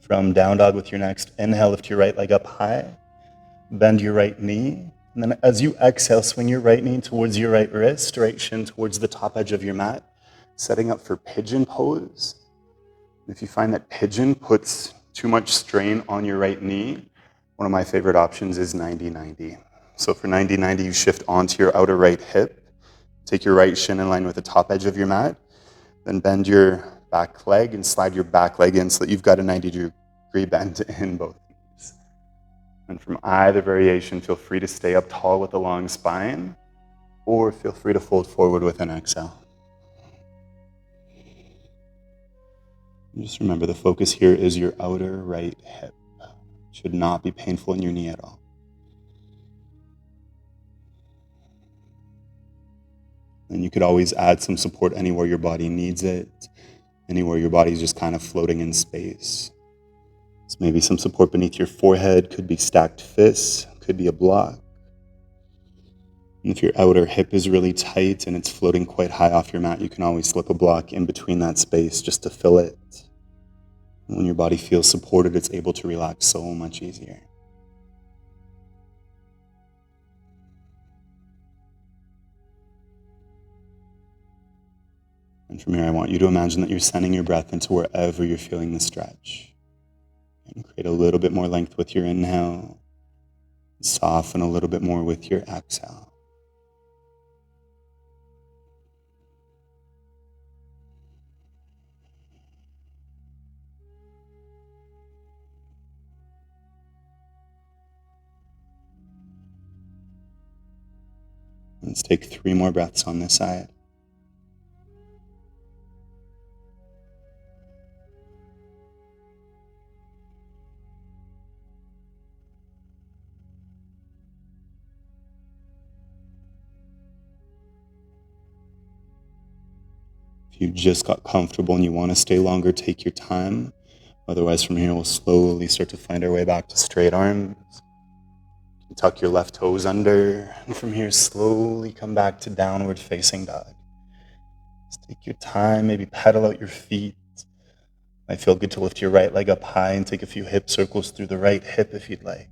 From down dog with your next inhale, lift your right leg up high, bend your right knee, and And then as you exhale, swing your right knee towards your right wrist, right shin towards the top edge of your mat, setting up for pigeon pose. If you find that pigeon puts too much strain on your right knee, one of my favorite options is 90-90. So for 90-90, you shift onto your outer right hip, take your right shin in line with the top edge of your mat, then bend your back leg and slide your back leg in so that you've got a 90-degree bend in both knees. And from either variation, feel free to stay up tall with a long spine, or feel free to fold forward with an exhale. Just remember, the focus here is your outer right hip. It should not be painful in your knee at all. And you could always add some support anywhere your body needs it, anywhere your body's just kind of floating in space. So maybe some support beneath your forehead, could be stacked fists, could be a block. And if your outer hip is really tight and it's floating quite high off your mat, you can always slip a block in between that space just to fill it. And when your body feels supported, it's able to relax so much easier. And from here, I want you to imagine that you're sending your breath into wherever you're feeling the stretch. And create a little bit more length with your inhale. Soften a little bit more with your exhale. Let's take 3 more breaths on this side. If you just got comfortable and you want to stay longer, take your time. Otherwise, from here, we'll slowly start to find our way back to straight arms. Tuck your left toes under, and from here, slowly come back to downward facing dog. Just take your time, maybe pedal out your feet. Might feel good to lift your right leg up high and take a few hip circles through the right hip if you'd like.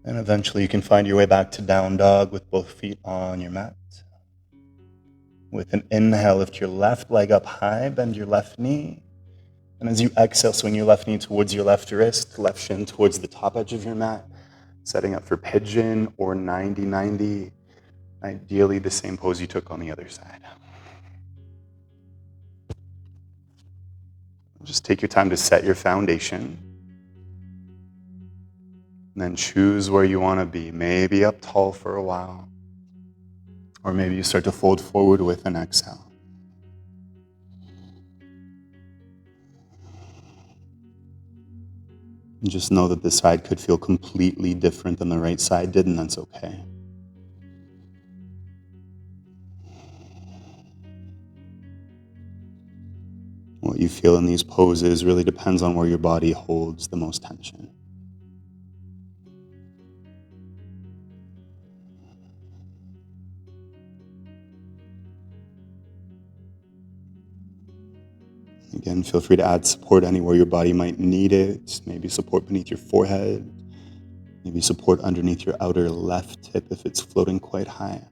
And eventually you can find your way back to down dog with both feet on your mat. With an inhale, lift your left leg up high, bend your left knee. And as you exhale, swing your left knee towards your left wrist, left shin towards the top edge of your mat, setting up for pigeon or 90-90. Ideally, the same pose you took on the other side. Just take your time to set your foundation. And then choose where you want to be. Maybe up tall for a while. Or maybe you start to fold forward with an exhale. And just know that this side could feel completely different than the right side did, and that's okay. What you feel in these poses really depends on where your body holds the most tension. Again, feel free to add support anywhere your body might need it. Maybe support beneath your forehead. Maybe support underneath your outer left hip if it's floating quite high.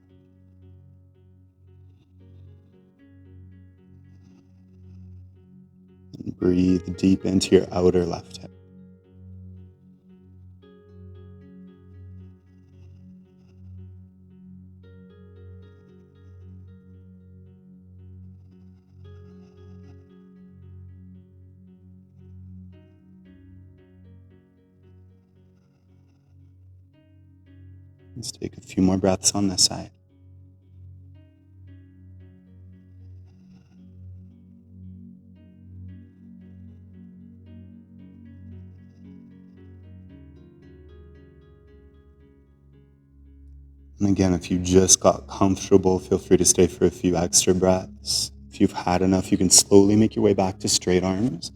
And breathe deep into your outer left hip. Let's take a few more breaths on this side. And again, if you just got comfortable, feel free to stay for a few extra breaths. If you've had enough, you can slowly make your way back to straight arms.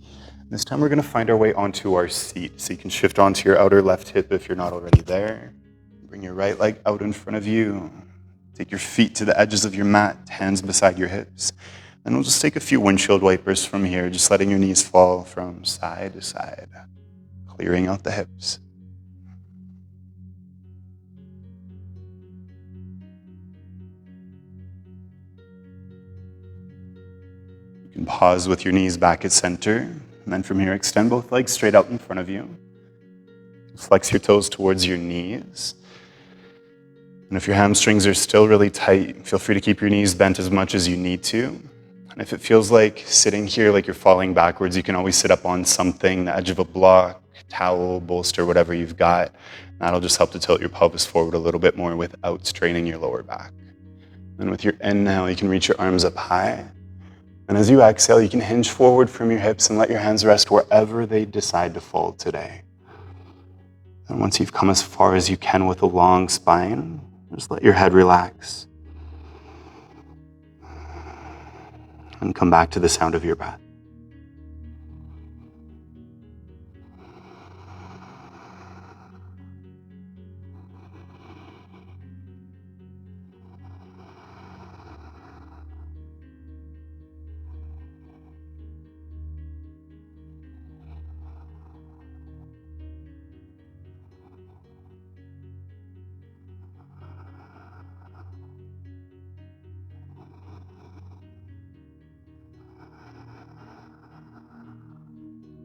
This time we're going to find our way onto our seat. So you can shift onto your outer left hip if you're not already there. Bring your right leg out in front of you. Take your feet to the edges of your mat, hands beside your hips. And we'll just take a few windshield wipers from here, just letting your knees fall from side to side, clearing out the hips. You can pause with your knees back at center, and then from here, extend both legs straight out in front of you. Flex your toes towards your knees. And if your hamstrings are still really tight, feel free to keep your knees bent as much as you need to. And if it feels like sitting here, like you're falling backwards, you can always sit up on something, the edge of a block, towel, bolster, whatever you've got. That'll just help to tilt your pelvis forward a little bit more without straining your lower back. And with your inhale, you can reach your arms up high. And as you exhale, you can hinge forward from your hips and let your hands rest wherever they decide to fall today. And once you've come as far as you can with a long spine, just let your head relax. And come back to the sound of your breath.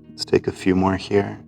Let's take a few more here.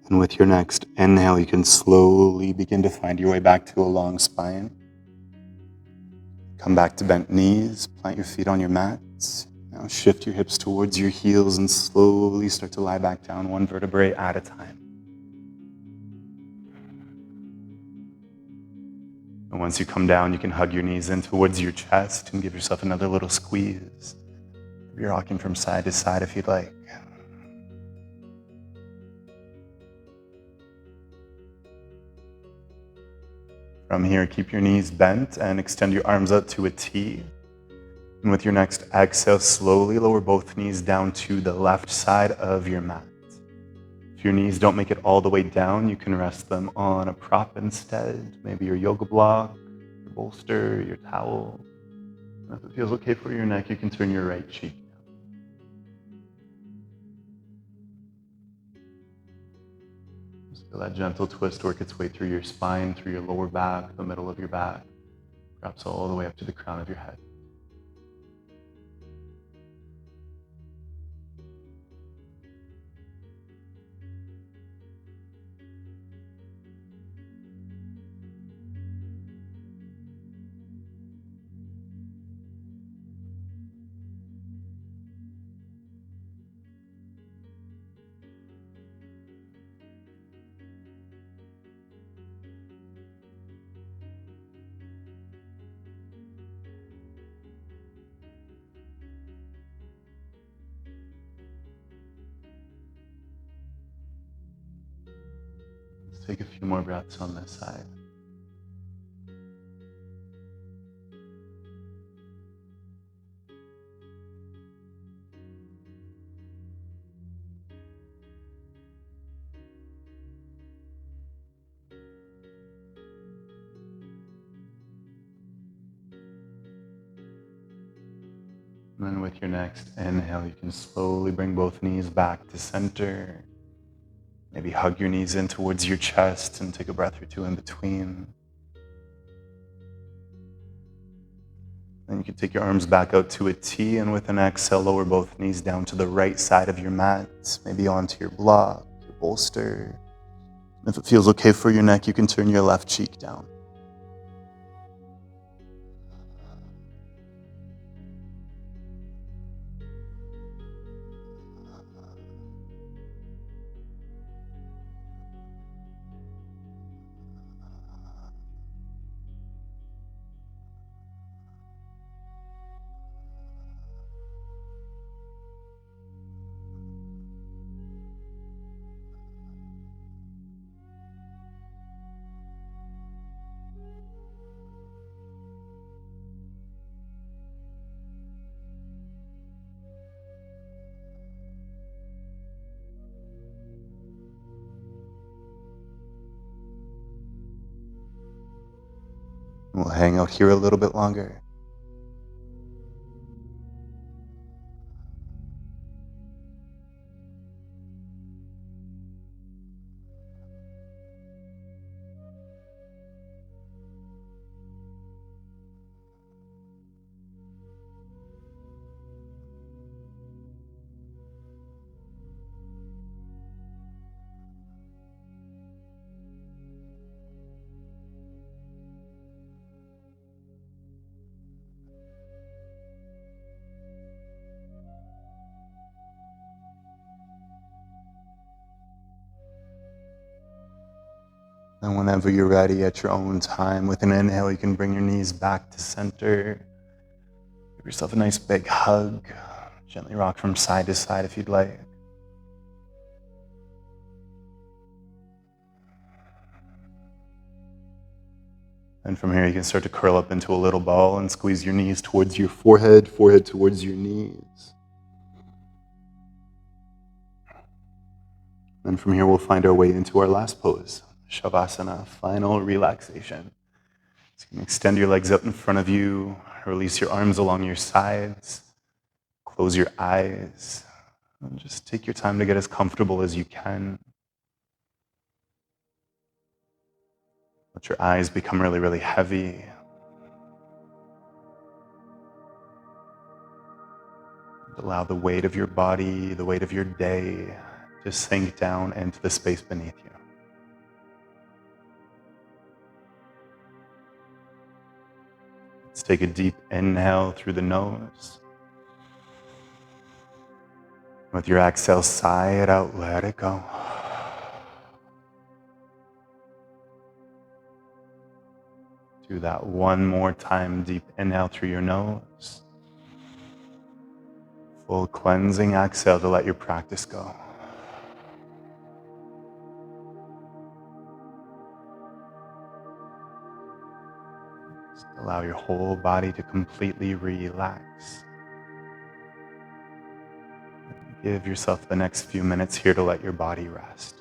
And with your next inhale, you can slowly begin to find your way back to a long spine. Come back to bent knees, plant your feet on your mats. Now shift your hips towards your heels and slowly start to lie back down one vertebrae at a time. And once you come down, you can hug your knees in towards your chest and give yourself another little squeeze. You're rocking from side to side if you'd like. From here, keep your knees bent and extend your arms out to a T. And with your next exhale, slowly lower both knees down to the left side of your mat. If your knees don't make it all the way down, you can rest them on a prop instead, maybe your yoga block, your bolster, your towel. And if it feels okay for your neck, you can turn your right cheek. Feel that gentle twist work its way through your spine, through your lower back, the middle of your back, perhaps all the way up to the crown of your head. Let's take a few more breaths on this side. And then with your next inhale, you can slowly bring both knees back to center. Maybe hug your knees in towards your chest and take a breath or two in between. Then you can take your arms back out to a T, and with an exhale, lower both knees down to the right side of your mat, maybe onto your block, your bolster. And if it feels okay for your neck, you can turn your left cheek down. We'll hang out here a little bit longer. And whenever you're ready at your own time, with an inhale, you can bring your knees back to center. Give yourself a nice big hug. Gently rock from side to side if you'd like. And from here, you can start to curl up into a little ball and squeeze your knees towards your forehead, forehead towards your knees. And from here, we'll find our way into our last pose, Shavasana, final relaxation. So you can extend your legs out in front of you, release your arms along your sides, close your eyes, and just take your time to get as comfortable as you can. Let your eyes become really, really heavy. Allow the weight of your body, the weight of your day, to sink down into the space beneath you. Let's take a deep inhale through the nose. With your exhale, sigh it out, let it go. Do that one more time, deep inhale through your nose. Full cleansing exhale to let your practice go. Just allow your whole body to completely relax. Give yourself the next few minutes here to let your body rest.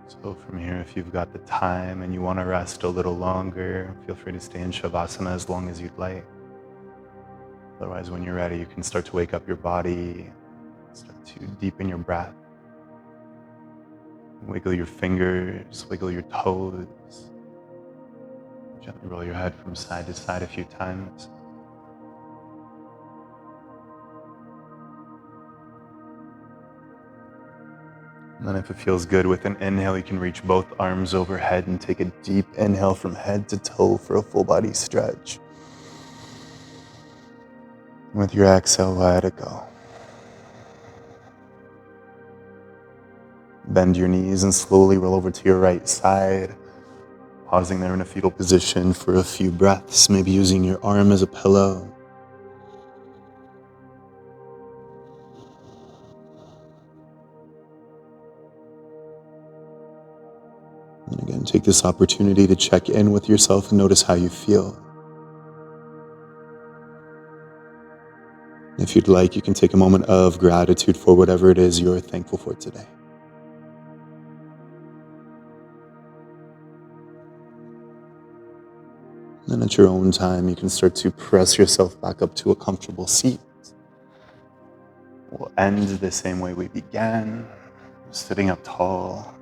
So from here, if you've got the time and you want to rest a little longer, feel free to stay in Shavasana as long as you'd like. Otherwise, when you're ready, you can start to wake up your body, start to deepen your breath. Wiggle your fingers, wiggle your toes. Gently roll your head from side to side a few times. And then if it feels good with an inhale, you can reach both arms overhead and take a deep inhale from head to toe for a full body stretch. And with your exhale, let it go. Bend your knees and slowly roll over to your right side, pausing there in a fetal position for a few breaths, maybe using your arm as a pillow. And again, take this opportunity to check in with yourself and notice how you feel. If you'd like, you can take a moment of gratitude for whatever it is you're thankful for today. And at your own time, you can start to press yourself back up to a comfortable seat. We'll end the same way we began, sitting up tall,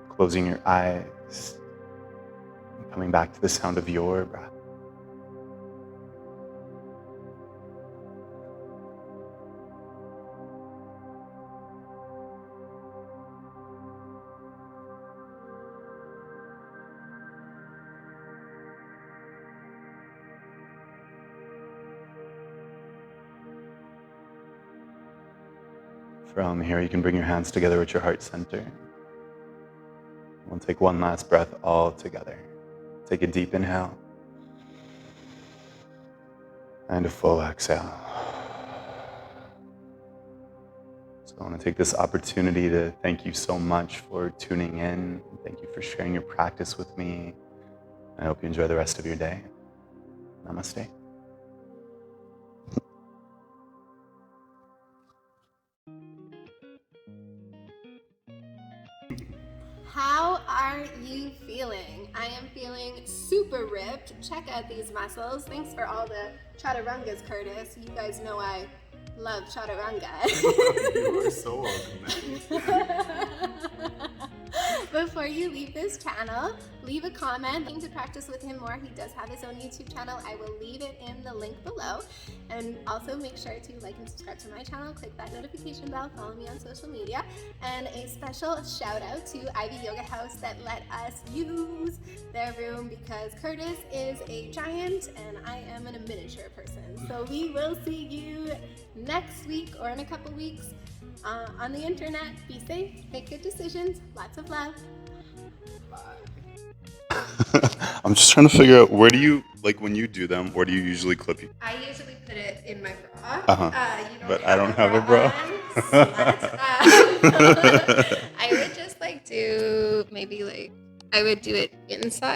closing your eyes, and coming back to the sound of your breath. From here, you can bring your hands together at your heart center. We'll take one last breath all together. Take a deep inhale and a full exhale. So I want to take this opportunity to thank you so much for tuning in. Thank you for sharing your practice with me. I hope you enjoy the rest of your day. Namaste. How are you feeling? I am feeling super ripped. Check out these muscles. Thanks for all the chaturangas, Curtis. You guys know I love chaturanga. You are so welcome. Before you leave this channel, leave a comment to practice with him more. He does have his own YouTube channel. I will leave it in the link below. And also make sure to like and subscribe to my channel. Click that notification bell. Follow me on social media. And a special shout out to Ivy Yoga House that let us use their room because Curtis is a giant and I am a miniature person. So we will see you next week or in a couple weeks on the internet. Be safe, make good decisions, lots of love. I'm just trying to figure out, where do you, like when you do them, where do you usually clip you? I usually put it in my bra. But I don't have a bra. I would just like do maybe like I would do it inside.